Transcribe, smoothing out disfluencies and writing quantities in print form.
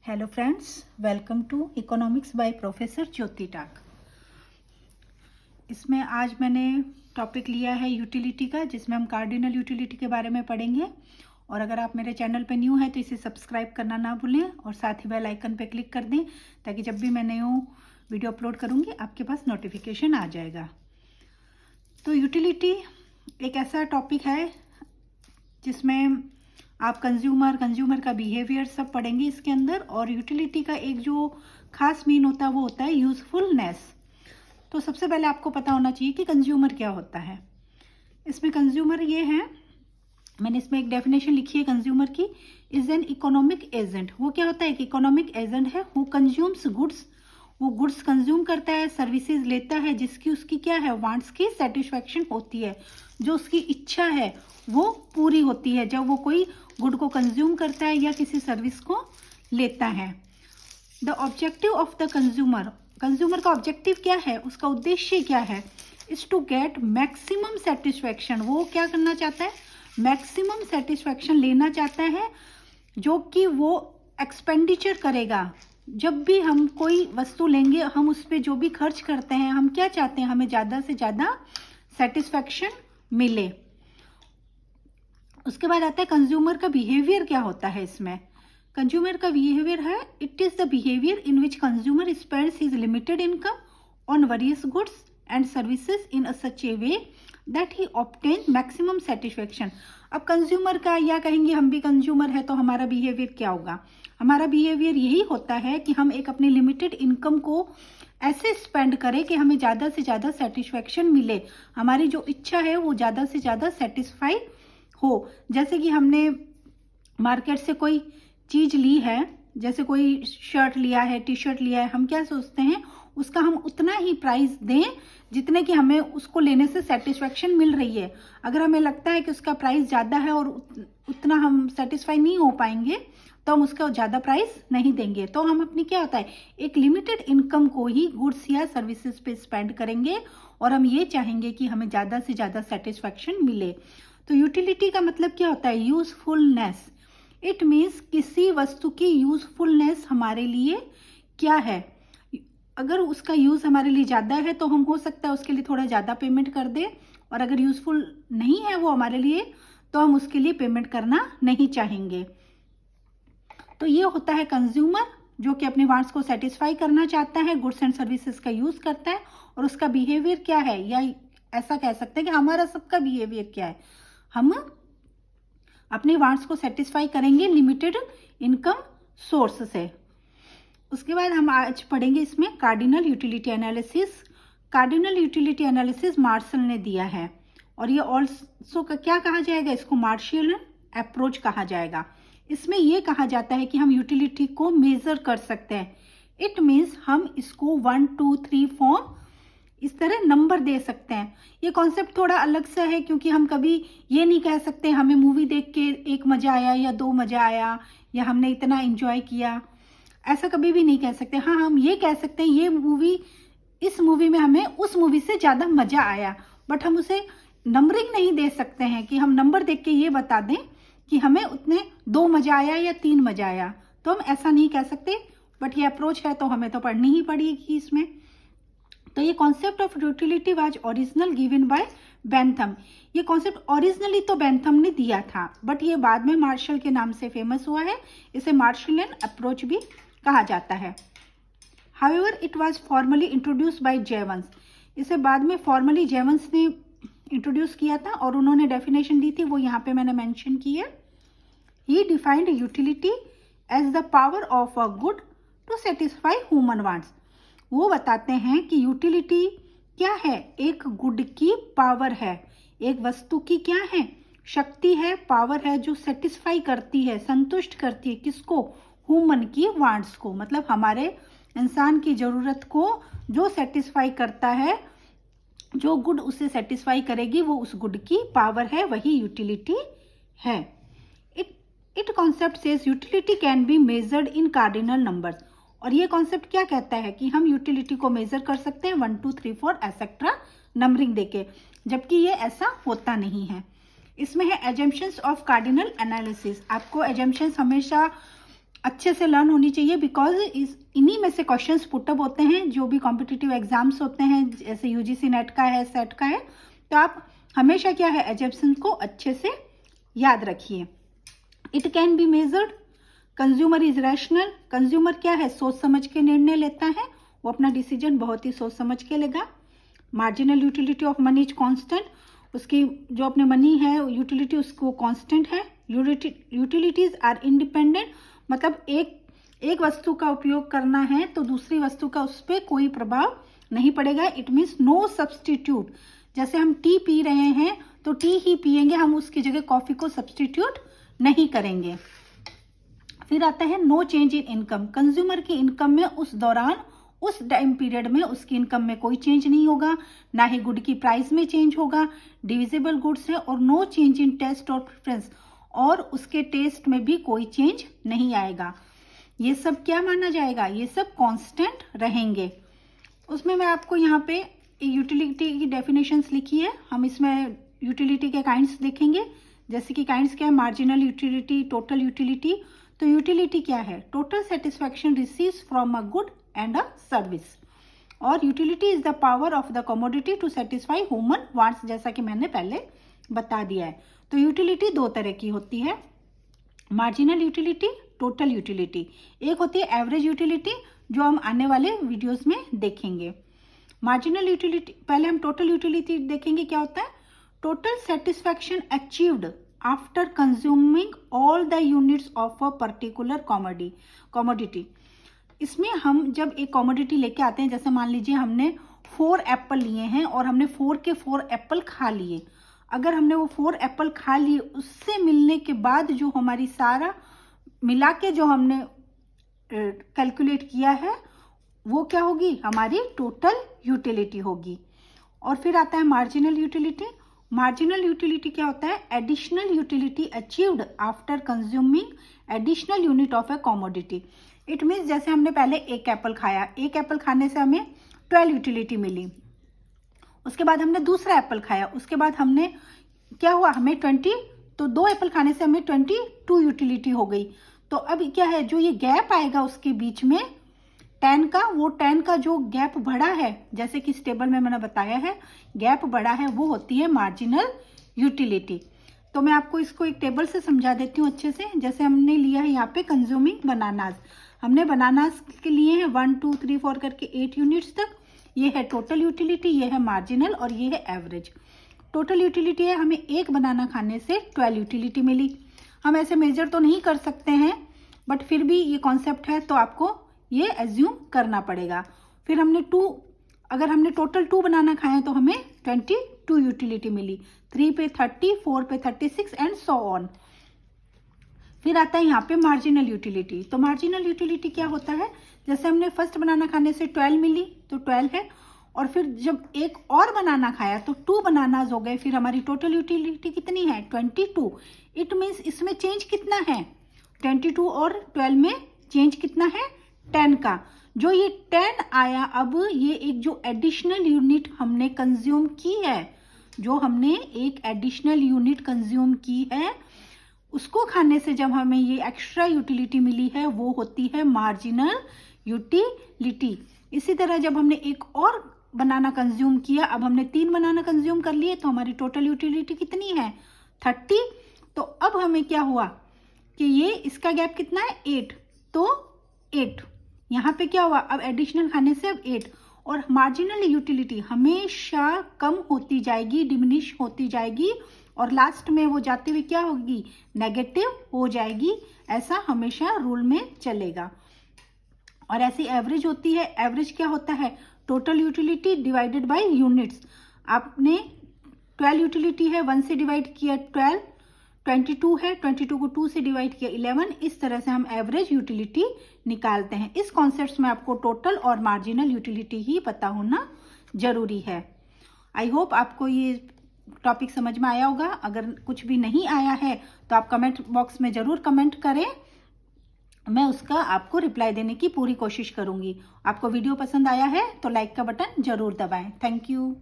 Hello friends, welcome to economics by professor Jyoti talk. इसमें आज मैंने टॉपिक लिया है यूटिलिटी का, जिसमें हम कार्डिनल यूटिलिटी के बारे में पढ़ेंगे। और अगर आप मेरे चैनल पे न्यू हैं तो इसे सब्सक्राइब करना ना भूलें और साथ ही बेल आइकन पे क्लिक कर दें, ताकि जब भी मैं न्यू वीडियो अपलोड करूँगी आपके पास नोटिफिकेशन आ जाएगा। तो यूटिलिटी एक ऐसा टॉपिक है जिसमें आप कंज्यूमर का बिहेवियर सब पढ़ेंगे इसके अंदर। और यूटिलिटी का एक जो खास मीन होता है वो होता है यूजफुलनेस। तो सबसे पहले आपको पता होना चाहिए कि कंज्यूमर क्या होता है। इसमें कंज्यूमर ये है, मैंने इसमें एक डेफिनेशन लिखी है कंज्यूमर की, इज एन इकोनॉमिक एजेंट। वो क्या होता है? एक इकोनॉमिक एजेंट है हु कंज्यूम्स गुड्स। वो गुड्स कंज्यूम करता है, सर्विसेज लेता है, जिसकी उसकी क्या है, वांट्स की सेटिस्फैक्शन होती है, जो उसकी इच्छा है वो पूरी होती है जब वो कोई गुड को कंज्यूम करता है या किसी सर्विस को लेता है। The objective of the consumer, consumer का ऑब्जेक्टिव क्या है, उसका उद्देश्य क्या है? Is to get maximum satisfaction. वो क्या करना चाहता है? मैक्सिमम सेटिस्फैक्शन लेना चाहता है, जो कि वो एक्सपेंडिचर करेगा। जब भी हम कोई वस्तु लेंगे, हम उस पर जो भी खर्च करते हैं, हम क्या चाहते हैं? हमें ज़्यादा से ज़्यादा सेटिस्फैक्शन मिले। उसके बाद आता है कंज्यूमर का बिहेवियर क्या होता है। इसमें कंज्यूमर का बिहेवियर है, it is the behaviour in which consumer spends his limited income on various goods and services in a such A way that he obtain maximum satisfaction. अब कंज्यूमर का, या कहेंगे हम भी कंज्यूमर है, तो हमारा बिहेवियर क्या होगा? हमारा बिहेवियर यही होता है कि हम एक अपनी लिमिटेड इनकम को ऐसे स्पेंड करें कि हमें ज़्यादा से ज़्यादा सेटिस्फैक्शन मिले, हमारी जो इच्छा है वो ज़्यादा से ज़्यादा सेटिस्फाई हो। जैसे कि हमने मार्केट से कोई चीज़ ली है, जैसे कोई शर्ट लिया है, टी शर्ट लिया है, हम क्या सोचते हैं? उसका हम उतना ही प्राइस दें जितने कि हमें उसको लेने से सेटिस्फैक्शन मिल रही है। अगर हमें लगता है कि उसका प्राइस ज़्यादा है और उतना हम सेटिस्फाई नहीं हो पाएंगे, तो हम उसका ज़्यादा प्राइस नहीं देंगे। तो हम अपनी क्या होता है, एक लिमिटेड इनकम को ही गुड्स या सर्विसेज पे स्पेंड करेंगे और हम ये चाहेंगे कि हमें ज़्यादा से ज़्यादा सेटिस्फैक्शन मिले। तो यूटिलिटी का मतलब क्या होता है? यूजफुलनेस। इट मीन्स किसी वस्तु की यूजफुलनेस हमारे लिए क्या है। अगर उसका यूज हमारे लिए ज़्यादा है तो हम हो सकता है उसके लिए थोड़ा ज़्यादा पेमेंट कर दें, और अगर यूजफुल नहीं है वो हमारे लिए, तो हम उसके लिए पेमेंट करना नहीं चाहेंगे। तो ये होता है कंज्यूमर, जो कि अपने वांट्स को सेटिस्फाई करना चाहता है, गुड्स एंड सर्विसेज का यूज करता है। और उसका बिहेवियर क्या है, या ऐसा कह सकते हैं कि हमारा सबका बिहेवियर क्या है, हम अपने वांट्स को सेटिस्फाई करेंगे लिमिटेड इनकम सोर्स से। उसके बाद हम आज पढ़ेंगे इसमें cardinal utility analysis. Cardinal utility analysis Marshall ने दिया है, और ये ऑल्सो क्या कहा जाएगा? इसको मार्शियन अप्रोच कहा जाएगा। इसमें यह कहा जाता है कि हम यूटिलिटी को मेजर कर सकते हैं। इट मीन्स हम इसको 1 2 3 4 इस तरह नंबर दे सकते हैं। ये कॉन्सेप्ट थोड़ा अलग सा है, क्योंकि हम कभी ये नहीं कह सकते हमें मूवी देख के 1 मज़ा आया या 2 मज़ा आया, या हमने इतना एंजॉय किया, ऐसा कभी भी नहीं कह सकते। हाँ, हम ये कह सकते हैं ये मूवी, इस मूवी में हमें उस मूवी से ज़्यादा मज़ा आया, बट हम उसे नंबरिंग नहीं दे सकते हैं कि हम नंबर देख के ये बता दें कि हमें उतने 2 मज़ा आया या 3 मज़ा आया। तो हम ऐसा नहीं कह सकते, बट ये अप्रोच है तो हमें तो पढ़नी ही पड़ेगी इसमें। तो ये concept of utility was original given by Bentham. ये कॉन्सेप्ट ओरिजिनली तो बेंथम ने दिया था, बट ये बाद में मार्शल के नाम से फेमस हुआ है। इसे मार्शलियन अप्रोच भी कहा जाता है। However it was formally introduced by Jevons. इसे बाद में फॉर्मली जेवंस ने इंट्रोड्यूस किया था, और उन्होंने डेफिनेशन दी थी, वो यहाँ पे मैंने मेंशन की है। He defined utility as the power of a good to satisfy human wants. वो बताते हैं कि यूटिलिटी क्या है? एक गुड की पावर है, एक वस्तु की क्या है? शक्ति है, पावर है, जो सेटिस्फाई करती है, संतुष्ट करती है, किसको? ह्यूमन की वांट्स को, मतलब हमारे इंसान की जरूरत को जो सेटिस्फाई करता है, जो गुड उसे सेटिस्फाई करेगी, वो उस गुड की पावर है, वही यूटिलिटी है। It concept says utility can be measured in cardinal numbers. और ये कॉन्सेप्ट क्या कहता है कि हम यूटिलिटी को मेजर कर सकते हैं 1 2 3 4 एसेट्रा नंबरिंग देके, जबकि ये ऐसा होता नहीं है। इसमें है एजम्पशंस ऑफ कार्डिनल एनालिसिस। आपको एजम्पशंस हमेशा अच्छे से लर्न होनी चाहिए, बिकॉज इन्हीं में से क्वेश्चंस पुटअप होते हैं जो भी कॉम्पिटिटिव एग्जाम्स होते हैं, जैसे यूजीसी नेट का है, सेट का है। तो आप हमेशा क्या है, एजम्पशन को अच्छे से याद रखिए। It can be measured, consumer is rational. Consumer क्या है, सोच समझ के निर्णय लेता है, वो अपना डिसीजन बहुत ही सोच समझ के लेगा। Marginal utility of money is constant, उसकी जो अपने मनी है यूटिलिटी उसको कांस्टेंट है। यूटिलिटीज आर इंडिपेंडेंट, मतलब एक वस्तु का उपयोग करना है तो दूसरी वस्तु का उस पर कोई प्रभाव नहीं पड़ेगा। इट मीन्स नो सब्सटीट्यूट, जैसे हम टी पी रहे हैं तो टी ही पिएंगे, हम उसकी जगह कॉफी को सब्सटीट्यूट नहीं करेंगे। फिर आता है no change in income, consumer की इनकम में उस दौरान, उस टाइम पीरियड में उसकी इनकम में कोई चेंज नहीं होगा, ना ही गुड की प्राइस में चेंज होगा, डिविजिबल गुड्स है। और नो चेंज इन टेस्ट और प्रेफरेंस, और उसके टेस्ट में भी कोई चेंज नहीं आएगा। ये सब क्या माना जाएगा, ये सब कांस्टेंट रहेंगे। उसमें मैं आपको यहाँ पे यूटिलिटी की डेफिनेशंस लिखी है, हम इसमें यूटिलिटी के काइंड्स देखेंगे। जैसे कि काइंड्स क्या है, मार्जिनल यूटिलिटी, टोटल यूटिलिटी। तो यूटिलिटी क्या है, total satisfaction receives from a good and a service. और utility is the power of the commodity to satisfy human wants, जैसा कि मैंने पहले बता दिया है। तो यूटिलिटी दो तरह की होती है, मार्जिनल यूटिलिटी, टोटल यूटिलिटी। एक होती है एवरेज यूटिलिटी, जो हम आने वाले वीडियोस में देखेंगे। मार्जिनल यूटिलिटी, पहले हम टोटल यूटिलिटी देखेंगे क्या होता है। Total satisfaction achieved after consuming all the units of a particular commodity. इसमें हम जब एक कमोडिटी लेके आते हैं, जैसे मान लीजिए हमने 4 एप्पल लिए हैं और हमने 4 के 4 एप्पल खा लिए। अगर हमने वो 4 एप्पल खा लिए, उससे मिलने के बाद जो हमारी सारा मिला के जो हमने कैलकुलेट किया है, वो क्या होगी, हमारी टोटल यूटिलिटी होगी। और फिर आता है मार्जिनल यूटिलिटी। मार्जिनल यूटिलिटी क्या होता है, additional utility achieved after consuming additional unit of A commodity. It means जैसे हमने पहले 1 एप्पल खाया, 1 एप्पल खाने से हमें 12 यूटिलिटी मिली। उसके बाद हमने दूसरा एप्पल खाया, उसके बाद हमने क्या हुआ, हमें 20, तो 2 एप्पल खाने से हमें 22 यूटिलिटी हो गई। तो अब क्या है, जो ये गैप आएगा उसके बीच में 10 का, वो 10 का जो गैप बढ़ा है, जैसे कि इस टेबल में मैंने बताया है, गैप बढ़ा है, वो होती है मार्जिनल यूटिलिटी। तो मैं आपको इसको एक टेबल से समझा देती हूँ अच्छे से। जैसे हमने लिया है यहाँ पे कंज्यूमिंग बनानास, हमने बनानास के लिए हैं 1 2 3 4 करके 8 यूनिट्स तक। ये है टोटल यूटिलिटी, ये है मार्जिनल और ये है एवरेज। टोटल यूटिलिटी है, हमें 1 बनाना खाने से 12 यूटिलिटी मिली। हम ऐसे मेजर तो नहीं कर सकते हैं, बट फिर भी ये कॉन्सेप्ट है तो आपको ये एज्यूम करना पड़ेगा। फिर हमने अगर हमने टोटल 2 बनाना खाए तो हमें 22 यूटिलिटी मिली, 3 पे 30, 4 पे 36 एंड सो ऑन। फिर आता है यहाँ पे मार्जिनल यूटिलिटी। तो मार्जिनल यूटिलिटी क्या होता है, जैसे हमने फर्स्ट बनाना खाने से 12 मिली तो 12 है, और फिर जब एक और बनाना खाया तो 2 बनानाज हो गए, फिर हमारी टोटल यूटिलिटी कितनी है, 22। इट मीन्स इसमें चेंज कितना है, 22 और 12 में चेंज कितना है, 10 का। जो ये 10 आया, अब ये एक जो एडिशनल यूनिट हमने कंज्यूम की है, जो हमने एक एडिशनल यूनिट कंज्यूम की है, उसको खाने से जब हमें ये एक्स्ट्रा यूटिलिटी मिली है, वो होती है मार्जिनल यूटिलिटी। इसी तरह जब हमने एक और बनाना कंज्यूम किया, अब हमने 3 बनाना कंज्यूम कर लिए, तो हमारी टोटल यूटिलिटी कितनी है, 30। तो अब हमें क्या हुआ कि ये इसका गैप कितना है, 8, तो 8 यहाँ पे क्या हुआ, अब एडिशनल खाने से अब 8। और मार्जिनल यूटिलिटी हमेशा कम होती जाएगी, डिमिनिश होती जाएगी, और लास्ट में वो जाते हुए क्या होगी, नेगेटिव हो जाएगी। ऐसा हमेशा रूल में चलेगा। और ऐसी एवरेज होती है। एवरेज क्या होता है, total utility divided by units. आपने 12 यूटिलिटी है, 1 से डिवाइड किया 12, 22 है, 22 को 2 से डिवाइड किया 11। इस तरह से हम एवरेज यूटिलिटी निकालते हैं। इस कॉन्सेप्ट में आपको टोटल और मार्जिनल यूटिलिटी ही पता होना जरूरी है। आई होप आपको ये टॉपिक समझ में आया होगा। अगर कुछ भी नहीं आया है तो आप कमेंट बॉक्स में जरूर कमेंट करें, मैं उसका आपको रिप्लाई देने की पूरी कोशिश करूंगी। आपको वीडियो पसंद आया है तो लाइक का बटन जरूर दबाएं। Thank you.